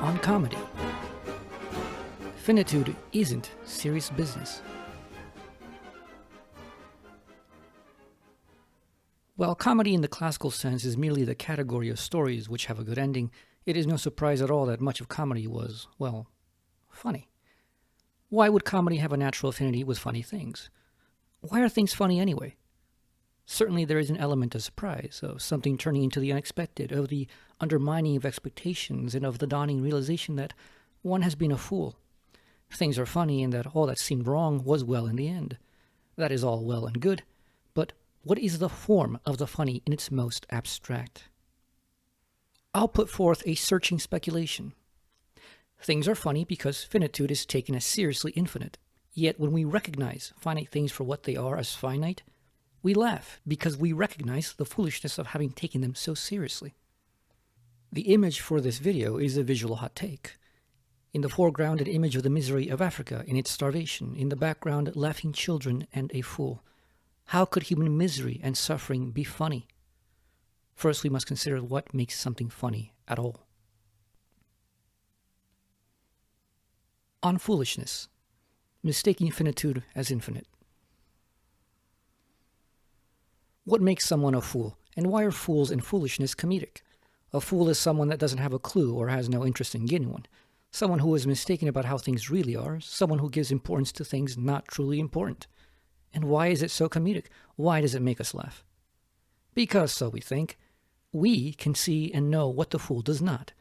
on comedy. Finitude isn't serious business. While comedy in the classical sense is merely the category of stories which have a good ending, it is no surprise at all that much of comedy was, well, funny. Why would comedy have a natural affinity with funny things? Why are things funny anyway? Certainly there is an element of surprise, of something turning into the unexpected, of the undermining of expectations, and of the dawning realization that one has been a fool. Things are funny and that all that seemed wrong was well in the end. That is all well and good, but what is the form of the funny in its most abstract? I'll put forth a searching speculation. Things are funny because finitude is taken as seriously infinite. Yet when we recognize finite things for what they are as finite, we laugh because we recognize the foolishness of having taken them so seriously. The image for this video is a visual hot take. In the foreground, an image of the misery of Africa in its starvation. In the background, laughing children and a fool. How could human misery and suffering be funny? First, we must consider what makes something funny at all. On foolishness, mistaking finitude as infinite. What makes someone a fool, and why are fools and foolishness comedic? A fool is someone that doesn't have a clue or has no interest in getting one. Someone who is mistaken about how things really are. Someone who gives importance to things not truly important. And why is it so comedic? Why does it make us laugh? Because, so we think, we can see and know what the fool does not.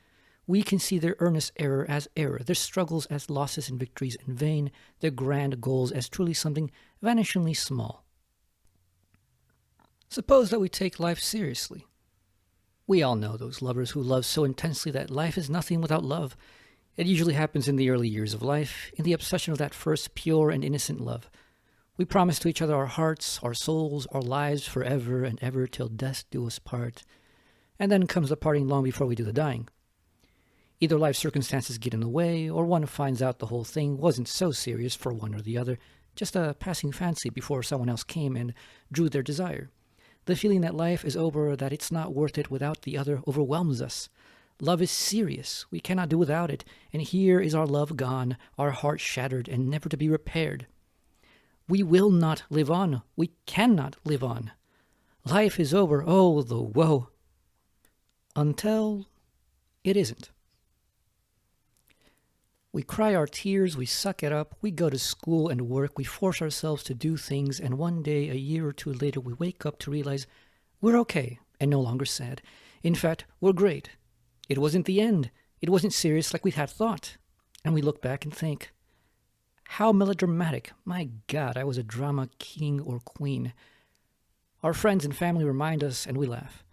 We can see their earnest error as error, their struggles as losses and victories in vain, their grand goals as truly something vanishingly small. Suppose that we take life seriously. We all know those lovers who love so intensely that life is nothing without love. It usually happens in the early years of life, in the obsession of that first pure and innocent love. We promise to each other our hearts, our souls, our lives forever and ever till death do us part. And then comes the parting long before we do the dying. Either life circumstances get in the way, or one finds out the whole thing wasn't so serious for one or the other, just a passing fancy before someone else came and drew their desire. The feeling that life is over, that it's not worth it without the other, overwhelms us. Love is serious. We cannot do without it, and here is our love gone, our heart shattered and never to be repaired. We will not live on. We cannot live on. Life is over. Oh, the woe. Until it isn't. We cry our tears, we suck it up, we go to school and work, we force ourselves to do things, and one day, a year or two later, we wake up to realize we're okay and no longer sad. In fact, we're great. It wasn't the end. It wasn't serious like we had thought. And we look back and think, how melodramatic. My God, I was a drama king or queen. Our friends and family remind us and we laugh.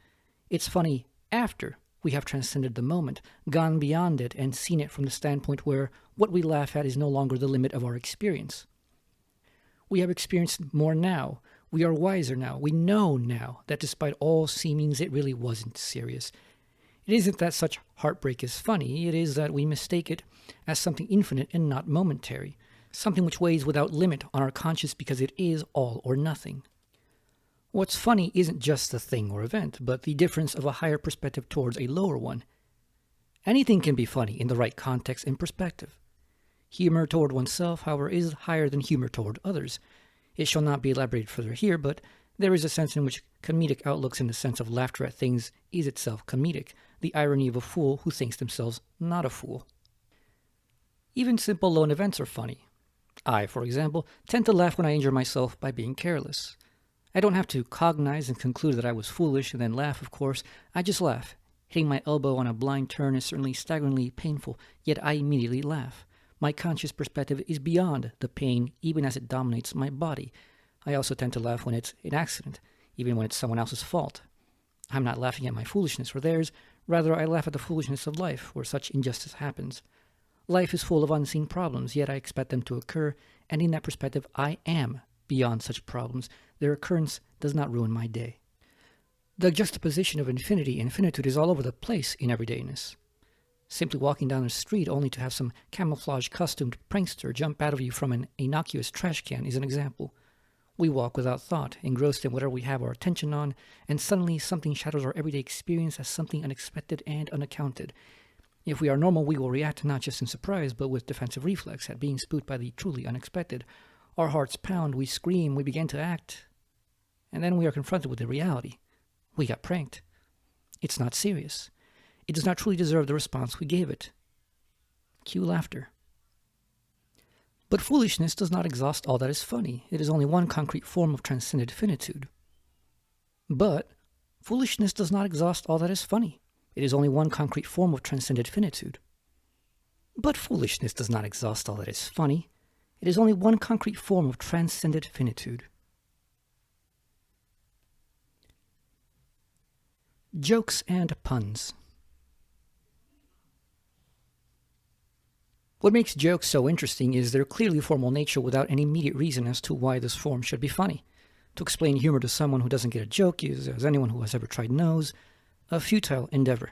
It's funny after we have transcended the moment, gone beyond it, and seen it from the standpoint where what we laugh at is no longer the limit of our experience. We have experienced more now. We are wiser now. We know now that despite all seemings, it really wasn't serious. It isn't that such heartbreak is funny. It is that we mistake it as something infinite and not momentary, something which weighs without limit on our conscience because it is all or nothing. What's funny isn't just the thing or event, but the difference of a higher perspective towards a lower one. Anything can be funny in the right context and perspective. Humor toward oneself, however, is higher than humor toward others. It shall not be elaborated further here, but there is a sense in which comedic outlooks in the sense of laughter at things is itself comedic, the irony of a fool who thinks themselves not a fool. Even simple lone events are funny. I, for example, tend to laugh when I injure myself by being careless. I don't have to cognize and conclude that I was foolish and then laugh, of course. I just laugh. Hitting my elbow on a blind turn is certainly staggeringly painful, yet I immediately laugh. My conscious perspective is beyond the pain, even as it dominates my body. I also tend to laugh when it's an accident, even when it's someone else's fault. I'm not laughing at my foolishness or theirs. Rather, I laugh at the foolishness of life, where such injustice happens. Life is full of unseen problems, yet I expect them to occur, and in that perspective, I am beyond such problems. Their occurrence does not ruin my day. The juxtaposition of infinity and finitude is all over the place in everydayness. Simply walking down the street only to have some camouflage-costumed prankster jump out of you from an innocuous trash can is an example. We walk without thought, engrossed in whatever we have our attention on, and suddenly something shadows our everyday experience as something unexpected and unaccounted. If we are normal, we will react not just in surprise, but with defensive reflex at being spooked by the truly unexpected. Our hearts pound, we scream, we begin to act, and then we are confronted with the reality. We got pranked. It's not serious. It does not truly deserve the response we gave it. Cue laughter. But foolishness does not exhaust all that is funny. It is only one concrete form of transcended finitude. But foolishness does not exhaust all that is funny. It is only one concrete form of transcended finitude. But foolishness does not exhaust all that is funny. It is only one concrete form of transcended finitude. Jokes and puns. What makes jokes so interesting is their clearly formal nature without any immediate reason as to why this form should be funny. To explain humor to someone who doesn't get a joke is, as anyone who has ever tried knows, a futile endeavor.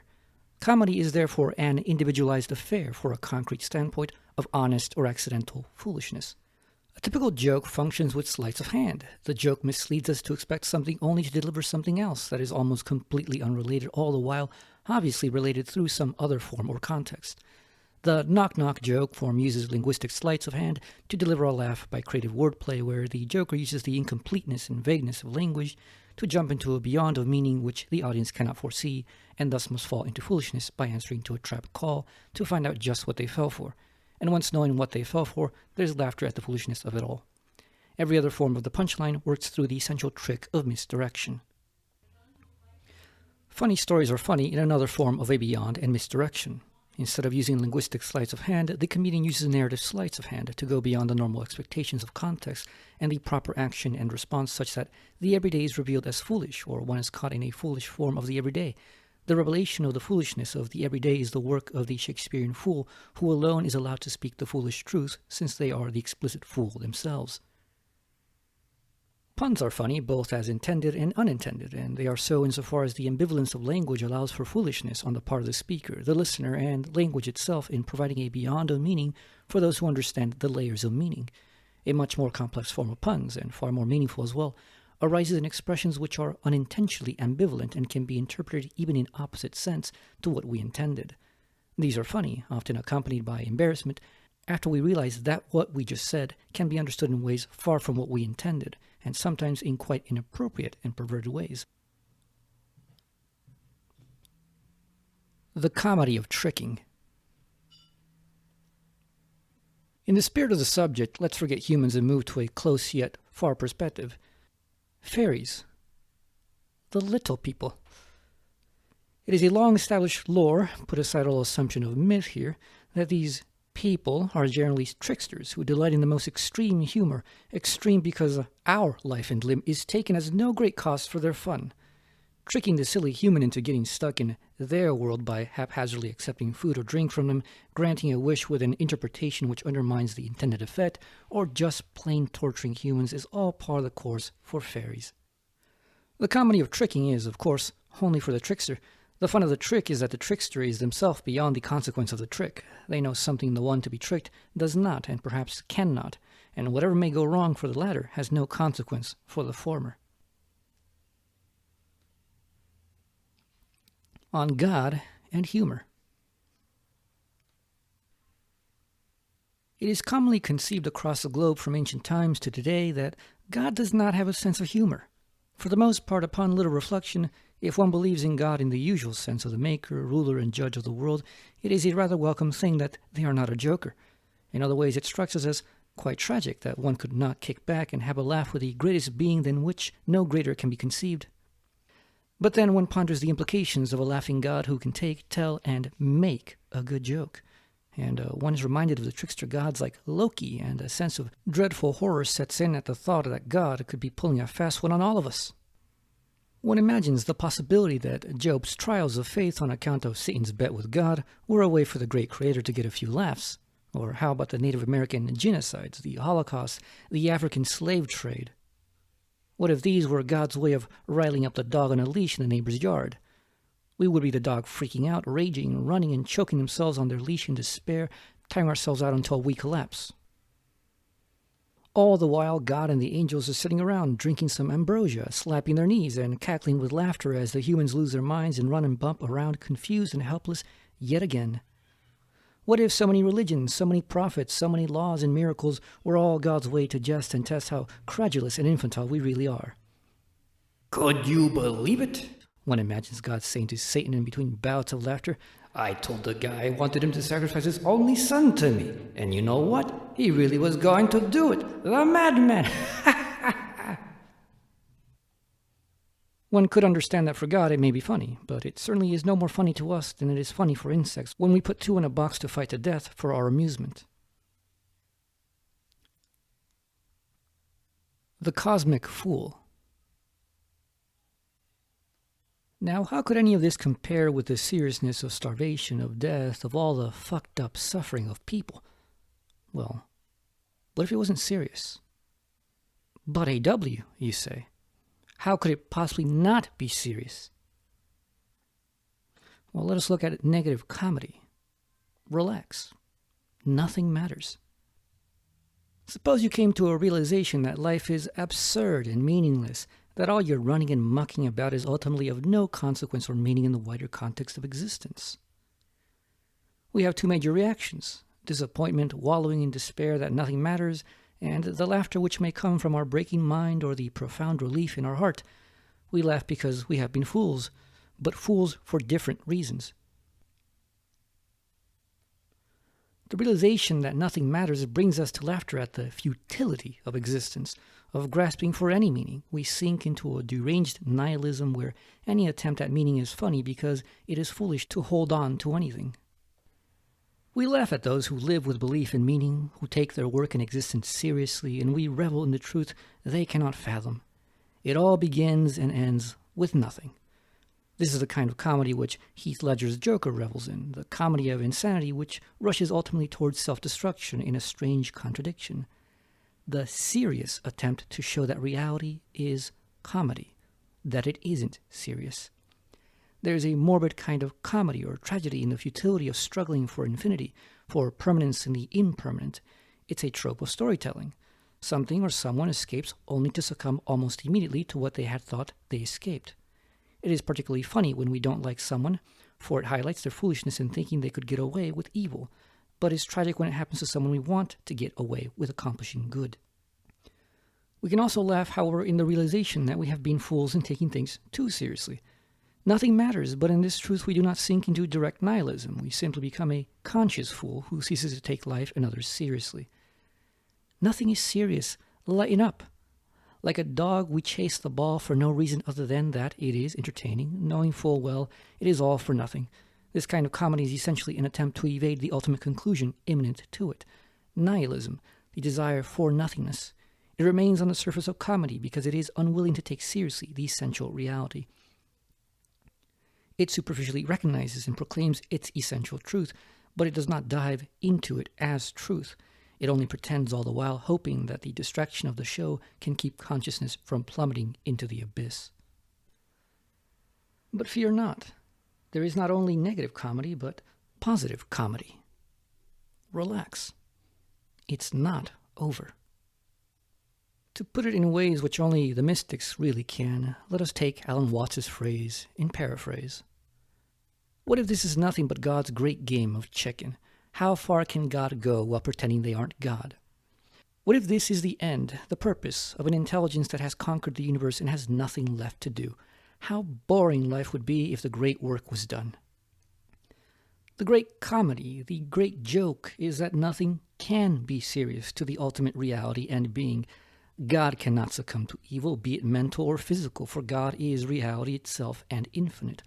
Comedy is therefore an individualized affair for a concrete standpoint of honest or accidental foolishness. A typical joke functions with sleights of hand. The joke misleads us to expect something only to deliver something else that is almost completely unrelated, all the while obviously related through some other form or context. The knock-knock joke form uses linguistic sleights of hand to deliver a laugh by creative wordplay, where the joker uses the incompleteness and vagueness of language to jump into a beyond of meaning which the audience cannot foresee, and thus must fall into foolishness by answering to a trap call to find out just what they fell for. And once knowing what they fell for, there's laughter at the foolishness of it all. Every other form of the punchline works through the essential trick of misdirection. Funny stories are funny in another form of a beyond and misdirection. Instead of using linguistic sleights of hand, the comedian uses narrative sleights of hand to go beyond the normal expectations of context and the proper action and response, such that the everyday is revealed as foolish, or one is caught in a foolish form of the everyday. The revelation of the foolishness of the everyday is the work of the Shakespearean fool, who alone is allowed to speak the foolish truth, since they are the explicit fool themselves. Puns are funny both as intended and unintended, and they are so insofar as the ambivalence of language allows for foolishness on the part of the speaker, the listener, and language itself in providing a beyond of meaning for those who understand the layers of meaning. A much more complex form of puns, and far more meaningful as well, arises in expressions which are unintentionally ambivalent and can be interpreted even in opposite sense to what we intended. These are funny, often accompanied by embarrassment, after we realize that what we just said can be understood in ways far from what we intended, and sometimes in quite inappropriate and perverted ways. The comedy of tricking. In the spirit of the subject, let's forget humans and move to a close yet far perspective. Fairies. The little people. It is a long-established lore, put aside all assumption of myth here, that these people are generally tricksters who delight in the most extreme humor, extreme because our life and limb is taken as no great cost for their fun. Tricking the silly human into getting stuck in their world by haphazardly accepting food or drink from them, granting a wish with an interpretation which undermines the intended effect, or just plain torturing humans is all par of the course for fairies. The comedy of tricking is, of course, only for the trickster. The fun of the trick is that the trickster is themselves beyond the consequence of the trick. They know something the one to be tricked does not, and perhaps cannot, and whatever may go wrong for the latter has no consequence for the former. On God and humor. It is commonly conceived across the globe from ancient times to today that God does not have a sense of humor. For the most part, upon little reflection, if one believes in God in the usual sense of the maker, ruler, and judge of the world, it is a rather welcome thing that they are not a joker. In other ways, it strikes us as quite tragic that one could not kick back and have a laugh with the greatest being than which no greater can be conceived. But then one ponders the implications of a laughing God who can take, tell, and make a good joke. And one is reminded of the trickster gods like Loki, and a sense of dreadful horror sets in at the thought that God could be pulling a fast one on all of us. One imagines the possibility that Job's trials of faith on account of Satan's bet with God were a way for the great creator to get a few laughs. Or how about the Native American genocides, the Holocaust, the African slave trade? What if these were God's way of riling up the dog on a leash in the neighbor's yard? We would be the dog freaking out, raging, running, and choking themselves on their leash in despair, tiring ourselves out until we collapse. All the while, God and the angels are sitting around, drinking some ambrosia, slapping their knees, and cackling with laughter as the humans lose their minds and run and bump around, confused and helpless, yet again. What if so many religions, so many prophets, so many laws and miracles were all God's way to jest and test how credulous and infantile we really are? Could you believe it? One imagines God saying to Satan in between bouts of laughter, I told the guy I wanted him to sacrifice his only son to me, and you know what? He really was going to do it. The madman! One could understand that for God it may be funny, but it certainly is no more funny to us than it is funny for insects when we put two in a box to fight to death for our amusement. The Cosmic Fool. Now, how could any of this compare with the seriousness of starvation, of death, of all the fucked up suffering of people? Well, what if it wasn't serious? But A.W., you say. How could it possibly not be serious? Well, let us look at negative comedy. Relax. Nothing matters. Suppose you came to a realization that life is absurd and meaningless, that all you're running and mucking about is ultimately of no consequence or meaning in the wider context of existence. We have two major reactions: disappointment, wallowing in despair that nothing matters, and the laughter which may come from our breaking mind or the profound relief in our heart. We laugh because we have been fools, but fools for different reasons. The realization that nothing matters brings us to laughter at the futility of existence, of grasping for any meaning. We sink into a deranged nihilism where any attempt at meaning is funny because it is foolish to hold on to anything. We laugh at those who live with belief in meaning, who take their work and existence seriously, and we revel in the truth they cannot fathom. It all begins and ends with nothing. This is the kind of comedy which Heath Ledger's Joker revels in, the comedy of insanity which rushes ultimately towards self-destruction in a strange contradiction. The serious attempt to show that reality is comedy, that it isn't serious. There is a morbid kind of comedy or tragedy in the futility of struggling for infinity, for permanence in the impermanent. It's a trope of storytelling. Something or someone escapes only to succumb almost immediately to what they had thought they escaped. It is particularly funny when we don't like someone, for it highlights their foolishness in thinking they could get away with evil, but is tragic when it happens to someone we want to get away with accomplishing good. We can also laugh, however, in the realization that we have been fools in taking things too seriously. Nothing matters, but in this truth we do not sink into direct nihilism. We simply become a conscious fool who ceases to take life and others seriously. Nothing is serious. Lighten up. Like a dog, we chase the ball for no reason other than that it is entertaining, knowing full well it is all for nothing. This kind of comedy is essentially an attempt to evade the ultimate conclusion imminent to it. Nihilism, the desire for nothingness. It remains on the surface of comedy because it is unwilling to take seriously the essential reality. It superficially recognizes and proclaims its essential truth, but it does not dive into it as truth. It only pretends all the while, hoping that the distraction of the show can keep consciousness from plummeting into the abyss. But fear not. There is not only negative comedy, but positive comedy. Relax. It's not over. To put it in ways which only the mystics really can, let us take Alan Watts' phrase in paraphrase. What if this is nothing but God's great game of chicken? How far can God go while pretending they aren't God? What if this is the end, the purpose of an intelligence that has conquered the universe and has nothing left to do? How boring life would be if the great work was done. The great comedy, the great joke, is that nothing can be serious to the ultimate reality and being. God cannot succumb to evil, be it mental or physical, for God is reality itself and infinite.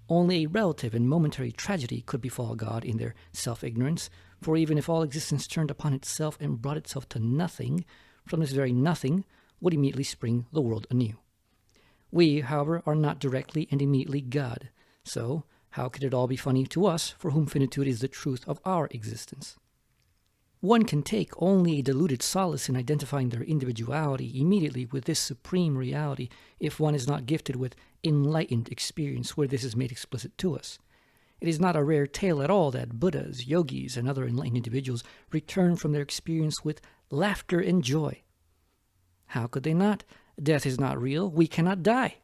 Only a relative and momentary tragedy could befall God in their self-ignorance, for even if all existence turned upon itself and brought itself to nothing, from this very nothing would immediately spring the world anew. We, however, are not directly and immediately God, so how could it all be funny to us, for whom finitude is the truth of our existence? One can take only a deluded solace in identifying their individuality immediately with this supreme reality if one is not gifted with enlightened experience where this is made explicit to us. It is not a rare tale at all that Buddhas, yogis, and other enlightened individuals return from their experience with laughter and joy. How could they not? Death is not real. We cannot die.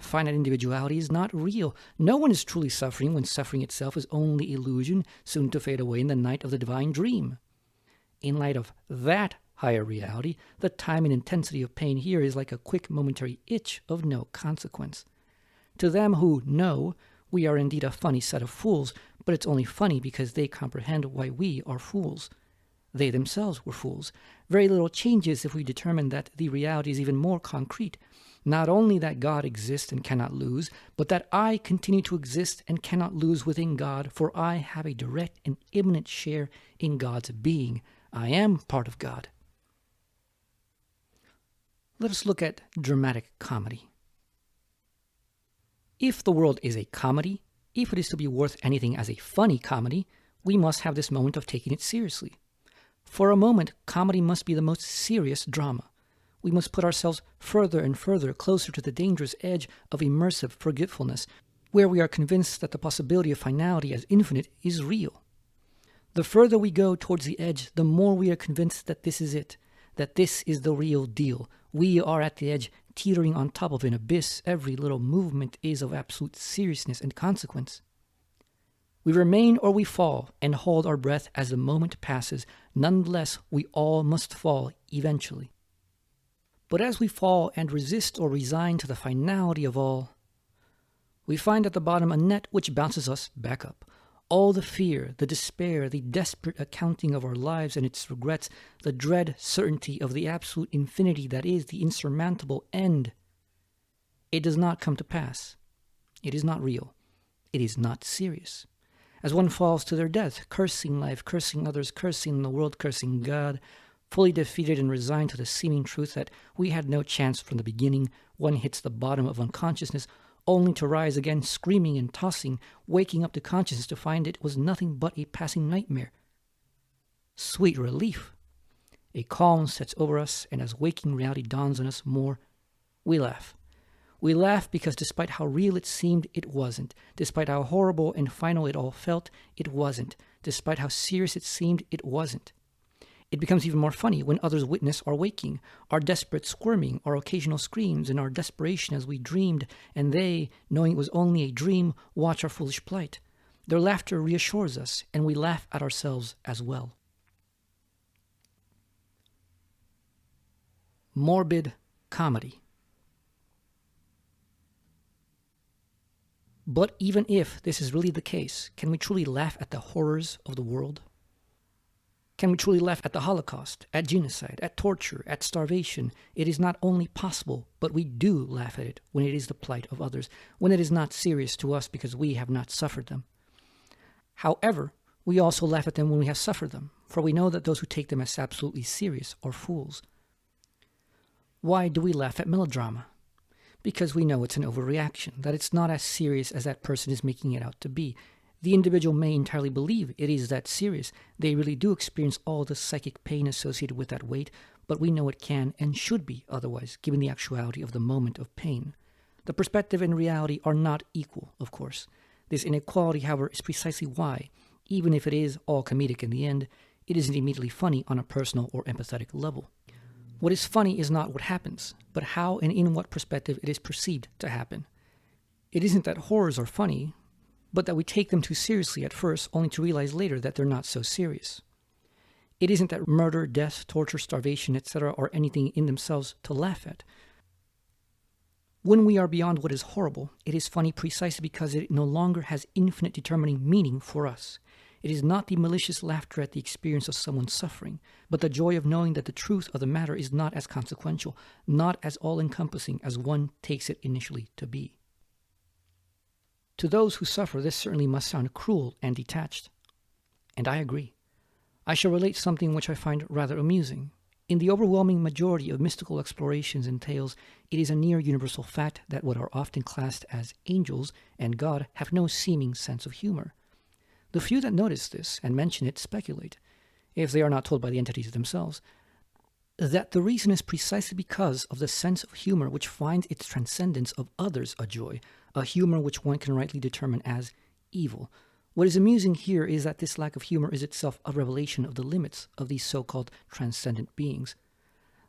Finite individuality is not real. No one is truly suffering when suffering itself is only illusion, soon to fade away in the night of the divine dream. In light of that higher reality, the time and intensity of pain here is like a quick momentary itch of no consequence. To them who know, we are indeed a funny set of fools, but it's only funny because they comprehend why we are fools. They themselves were fools. Very little changes if we determine that the reality is even more concrete. Not only that God exists and cannot lose, but that I continue to exist and cannot lose within God, for I have a direct and imminent share in God's being. I am part of God. Let us look at dramatic comedy. If the world is a comedy, if it is to be worth anything as a funny comedy, we must have this moment of taking it seriously. For a moment, comedy must be the most serious drama. We must put ourselves further and further closer to the dangerous edge of immersive forgetfulness, where we are convinced that the possibility of finality as infinite is real. The further we go towards the edge, the more we are convinced that this is it, that this is the real deal. We are at the edge, teetering on top of an abyss. Every little movement is of absolute seriousness and consequence. We remain or we fall and hold our breath as the moment passes. Nonetheless, we all must fall eventually. But as we fall and resist or resign to the finality of all, we find at the bottom a net which bounces us back up. All the fear, the despair, the desperate accounting of our lives and its regrets, the dread certainty of the absolute infinity that is the insurmountable end. It does not come to pass. It is not real. It is not serious. As one falls to their death, cursing life, cursing others, cursing the world, cursing God, fully defeated and resigned to the seeming truth that we had no chance from the beginning, one hits the bottom of unconsciousness, only to rise again screaming and tossing, waking up to consciousness to find it was nothing but a passing nightmare. Sweet relief! A calm sets over us, and as waking reality dawns on us more, we laugh. We laugh because despite how real it seemed, it wasn't. Despite how horrible and final it all felt, it wasn't. Despite how serious it seemed, it wasn't. It becomes even more funny when others witness our waking, our desperate squirming, our occasional screams, and our desperation as we dreamed, and they, knowing it was only a dream, watch our foolish plight. Their laughter reassures us, and we laugh at ourselves as well. Morbid comedy. But even if this is really the case, can we truly laugh at the horrors of the world? Can we truly laugh at the Holocaust, at genocide, at torture, at starvation? It is not only possible, but we do laugh at it when it is the plight of others, when it is not serious to us because we have not suffered them. However, we also laugh at them when we have suffered them, for we know that those who take them as absolutely serious are fools. Why do we laugh at melodrama? Because we know it's an overreaction, that it's not as serious as that person is making it out to be. The individual may entirely believe it is that serious. They really do experience all the psychic pain associated with that weight, but we know it can and should be otherwise, given the actuality of the moment of pain. The perspective and reality are not equal, of course. This inequality, however, is precisely why, even if it is all comedic in the end, it isn't immediately funny on a personal or empathetic level. What is funny is not what happens, but how and in what perspective it is perceived to happen. It isn't that horrors are funny, but that we take them too seriously at first, only to realize later that they're not so serious. It isn't that murder, death, torture, starvation, etc. are anything in themselves to laugh at. When we are beyond what is horrible, it is funny precisely because it no longer has infinite determining meaning for us. It is not the malicious laughter at the experience of someone suffering, but the joy of knowing that the truth of the matter is not as consequential, not as all-encompassing as one takes it initially to be. To those who suffer, this certainly must sound cruel and detached. And I agree. I shall relate something which I find rather amusing. In the overwhelming majority of mystical explorations and tales, it is a near universal fact that what are often classed as angels and God have no seeming sense of humor. The few that notice this and mention it speculate, if they are not told by the entities themselves, that the reason is precisely because of the sense of humor which finds its transcendence of others a joy, a humor which one can rightly determine as evil. What is amusing here is that this lack of humor is itself a revelation of the limits of these so-called transcendent beings.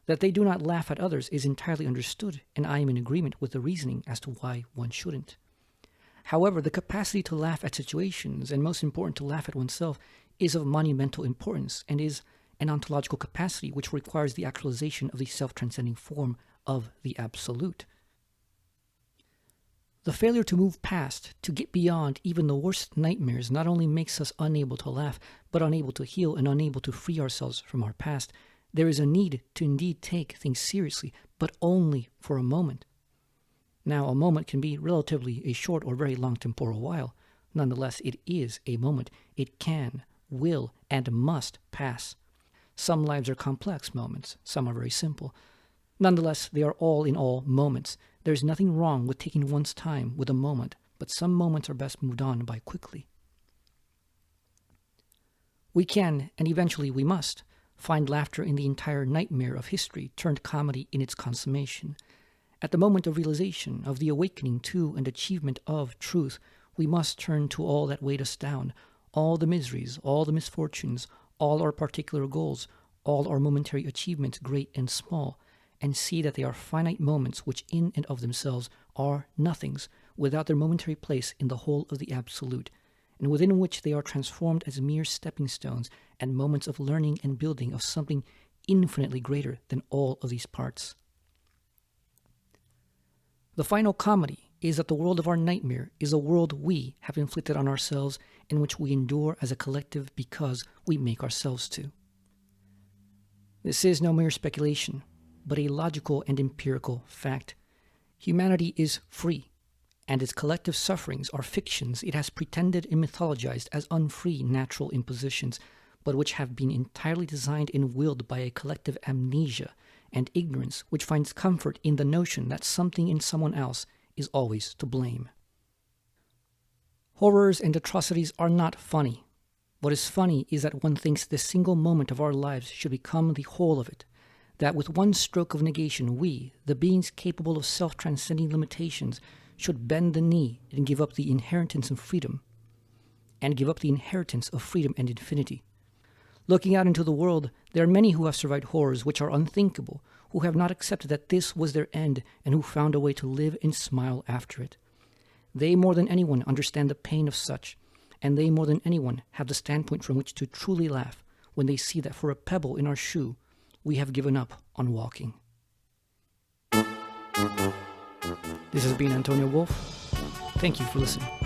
That they do not laugh at others is entirely understood, and I am in agreement with the reasoning as to why one shouldn't. However, the capacity to laugh at situations, and most important to laugh at oneself, is of monumental importance and is an ontological capacity which requires the actualization of the self-transcending form of the Absolute. The failure to move past, to get beyond even the worst nightmares, not only makes us unable to laugh, but unable to heal and unable to free ourselves from our past. There is a need to indeed take things seriously, but only for a moment. Now, a moment can be relatively a short or very long temporal while. Nonetheless, it is a moment. It can, will, and must pass. Some lives are complex moments. Some are very simple. Nonetheless, they are all in all moments. There is nothing wrong with taking one's time with a moment, but some moments are best moved on by quickly. We can, and eventually we must, find laughter in the entire nightmare of history turned comedy in its consummation. At the moment of realization, of the awakening to and achievement of truth, we must turn to all that weighed us down, all the miseries, all the misfortunes, all our particular goals, all our momentary achievements, great and small, and see that they are finite moments which in and of themselves are nothings, without their momentary place in the whole of the Absolute, and within which they are transformed as mere stepping stones and moments of learning and building of something infinitely greater than all of these parts. The final comedy is that the world of our nightmare is a world we have inflicted on ourselves, in which we endure as a collective because we make ourselves to. This is no mere speculation, but a logical and empirical fact. Humanity is free, and its collective sufferings are fictions it has pretended and mythologized as unfree natural impositions, but which have been entirely designed and willed by a collective amnesia and ignorance which finds comfort in the notion that something in someone else is always to blame. Horrors and atrocities are not funny. What is funny is that one thinks this single moment of our lives should become the whole of it, that with one stroke of negation we, the beings capable of self-transcending limitations, should bend the knee and give up the inheritance of freedom, and infinity. Looking out into the world, there are many who have survived horrors which are unthinkable, who have not accepted that this was their end, and who found a way to live and smile after it. They more than anyone understand the pain of such, and they more than anyone have the standpoint from which to truly laugh when they see that for a pebble in our shoe, we have given up on walking. This has been Antonio Wolf. Thank you for listening.